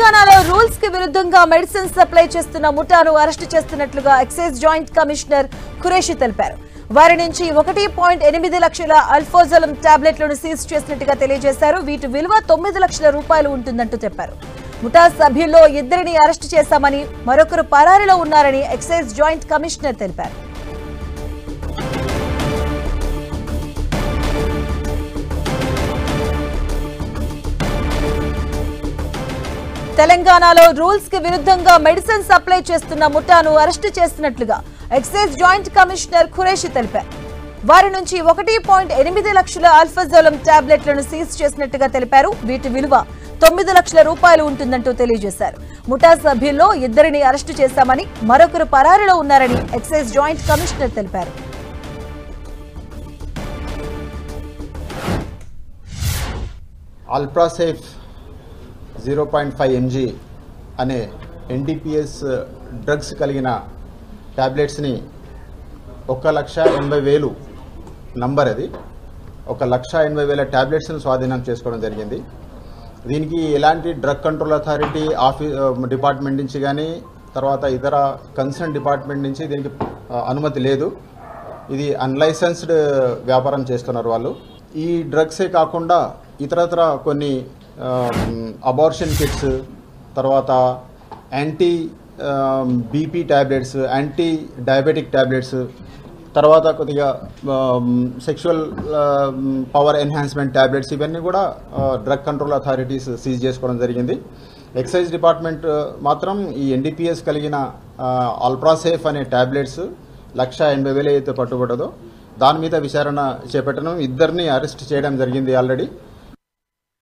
తెలంగాణలో రూల్స్ కి విరుద్ధంగా మెడిసిన్ సప్లై చేస్తున్న ముఠాను అరెస్టు చేస్తున్నట్లుగా ఎక్సైజ్ జాయింట్ కమిషనర్ ఖురేషి తెలిపారు. వారి నుంచి 1.8 లక్షల అల్ఫోజలం టాబ్లెట్లను సీజ్ చేసినట్టుగా తెలియజేశారు. వీటి విలువ 9 లక్షల రూపాయలు ఉంటుందంటూ చెప్పారు. ముఠా సభ్యుల్లో 2 అరెస్టు చేశామని, మరొకరు పరారీలో ఉన్నారని ఎక్సైజ్ జాయింట్ కమిషనర్ తెలిపారు. తెలంగాణలో రూల్స్ కి విరుద్ధంగా మెడిసిన్ సప్లై చేస్తున్న ముఠాను అరెస్టు చేస్తున్నట్లుగా ఎక్సైజ్ జాయింట్ కమిషనర్ ఖురేషి తెలిపారు. వారి నుంచి 1.8 లక్షల అల్ఫాజోలం టాబ్లెట్లను సీజ్ చేసినట్టుగా తెలిపారు. వీటి విలువ 9 లక్షల రూపాయలు ఉంటుందంటూ తెలియజేశారు. ముఠా సభ్యుల్లో 2 అరెస్టు చేశామని, మరొకరు పరారీలో ఉన్నారని ఎక్సైజ్ జాయింట్ కమిషనర్ తెలిపారు. అల్ప్రాసేఫ్ 0.5 mg అనే NDPS డ్రగ్స్ కలిగిన ట్యాబ్లెట్స్ని 1,80,000 నంబర్, అది 1,80,000 ట్యాబ్లెట్స్ని స్వాధీనం చేసుకోవడం జరిగింది. దీనికి ఎలాంటి డ్రగ్ కంట్రోల్ అథారిటీ డిపార్ట్మెంట్ నుంచి కానీ తర్వాత ఇతర కన్సర్న్ డిపార్ట్మెంట్ నుంచి దీనికి అనుమతి లేదు. ఇది అన్లైసెన్స్డ్ వ్యాపారం చేస్తున్నారు వాళ్ళు. ఈ డ్రగ్సే కాకుండా ఇతరత్ర కొన్ని అబార్షన్ కిట్స్, తర్వాత anti BP tablets, anti diabetic tablets, తర్వాత కొద్దిగా సెక్షువల్ పవర్ ఎన్హాన్స్మెంట్ ట్యాబ్లెట్స్, ఇవన్నీ కూడా డ్రగ్ కంట్రోల్ అథారిటీస్ సీజ్ చేసుకోవడం జరిగింది. ఎక్సైజ్ డిపార్ట్మెంట్ మాత్రం ఈ NDPS కలిగిన అల్ప్రాసేఫ్ అనే ట్యాబ్లెట్స్ 1,80,000 అయితే పట్టుబడదో దాని మీద విచారణ చేపట్టడం, 2 అరెస్ట్ చేయడం జరిగింది ఆల్రెడీ.